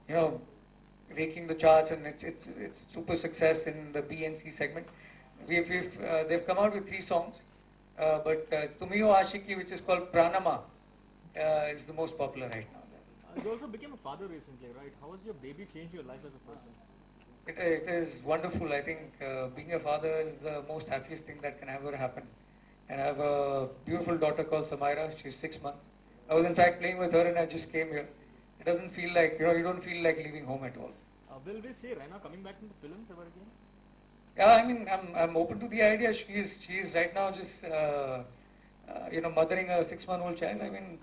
you know, raking the charts, and it's super success in the B and C segment. They've come out with 3 songs, but Tumi Ho Aashiki, which is called Pranama, is the most popular right now. You also became a father recently, right? How has your baby changed your life as a person? It is wonderful. I think being a father is the most happiest thing that can ever happen. And I have a beautiful daughter called Samaira. She's 6 months. I was in fact playing with her, and I just came here. It doesn't feel like, you don't feel like leaving home at all. Will we see Raina coming back in the films ever again? Yeah, I mean, I'm open to the idea. She's right now just mothering a 6-month-old child. I mean,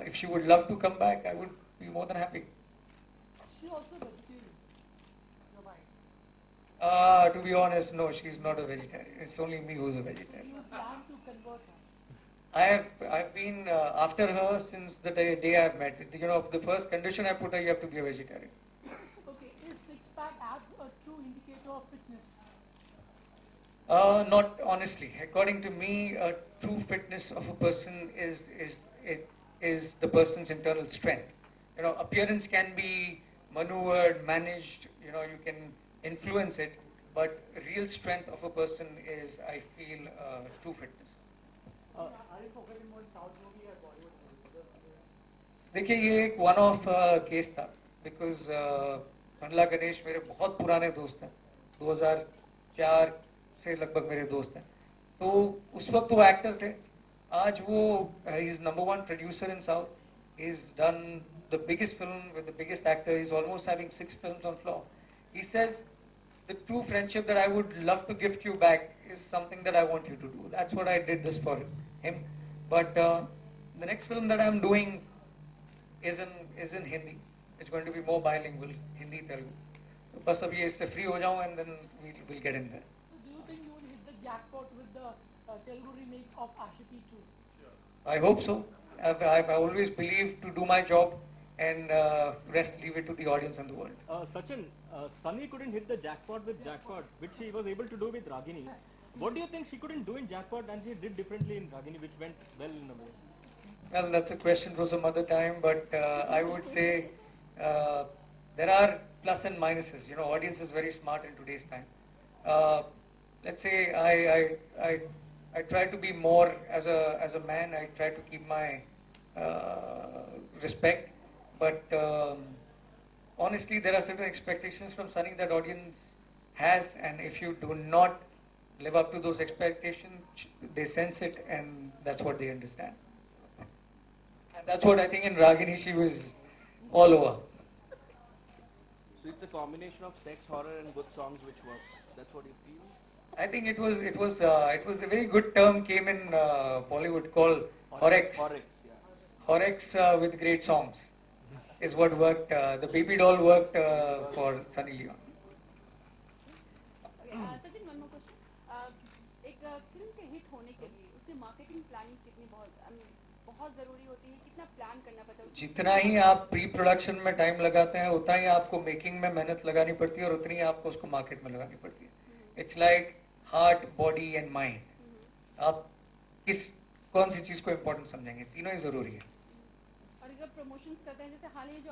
if she would love to come back, I would be more than happy. She also vegetarian. Your wife. To be honest, no, she's not a vegetarian. It's only me who's a vegetarian. You plan to convert her? I've been after her since the day I've met. The first condition I put her, you have to be a vegetarian. Okay, is six-pack abs a true indicator of fitness? Not honestly. According to me, true fitness of a person is the person's internal strength. Appearance can be maneuvered, managed. You can influence it, but real strength of a person is, I feel, true fitness. Are you focusing more on South movie or Bollywood movies? देखिए ये एक one of case था because Mandla Ganesh मेरे बहुत पुराने दोस्त हैं 2004 से लगभग मेरे दोस्त हैं तो उस वक्त वो एक्टर थे आज वो he is number 1 producer in south he is done the biggest film with the biggest actor he is almost having 6 films on floor he says the true friendship that I would love to gift you back is something that I want you to do. That's what I did this for him. But the next film that I'm doing is in Hindi. It's going to be more bilingual, Hindi, Telugu. बस अब ये इससे free हो जाऊँ and then we'll get in there. So do you think you will hit the jackpot with the Telugu remake of Aashiki 2? Sure. I hope so. I've always believed to do my job and rest leave it to the audience and the world. Sachin, Sunny couldn't hit the jackpot with Jackpot, which she was able to do with Ragini. What do you think she couldn't do in Jackpot and she did differently in Ragini, which went well in a way? Well, that's a question for some other time, but I would say there are plus and minuses. Audience is very smart in today's time. Let's say I try to be more as a man. I try to keep my respect. But honestly, there are certain expectations from Sunny that audience has, and if you do not live up to those expectations, they sense it, and that's what they understand. And that's what I think in Ragini she was all over. So it's a combination of sex, horror, and good songs which work. That's what you feel? I think it was a very good term came in Bollywood called Horex. Horex, yeah. Horex with great songs. Is what worked. The baby doll worked for Sunny Leon. Okay, Sachin, one more question. एक film के hit होने के लिए उसकी marketing planning कितनी बहुत जरूरी होती है कितना प्लान करना पड़ता है जितना ही आप प्री प्रोडक्शन में टाइम लगाते हैं उतना ही आपको मेकिंग में मेहनत लगानी पड़ती है और उतनी ही आपको उसको मार्केट में लगानी पड़ती है it's like heart body and mind आप कौन सी चीज को इम्पोर्टेंट समझेंगे तीनों ही जरूरी है और अगर प्रमोशंस करते हैं जैसे हाल ही जो